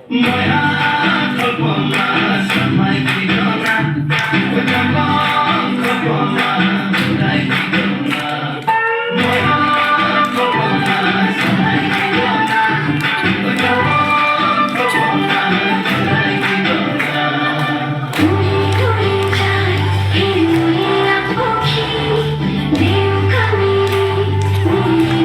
Moja kopoma samai kidona, kopoma samai kidona. Moja kopoma samai kidona, kopoma samai kidona. উড়ে উড়ে যায় হিমুরিয়া পাখি ঢেউ কামিনী উড়ে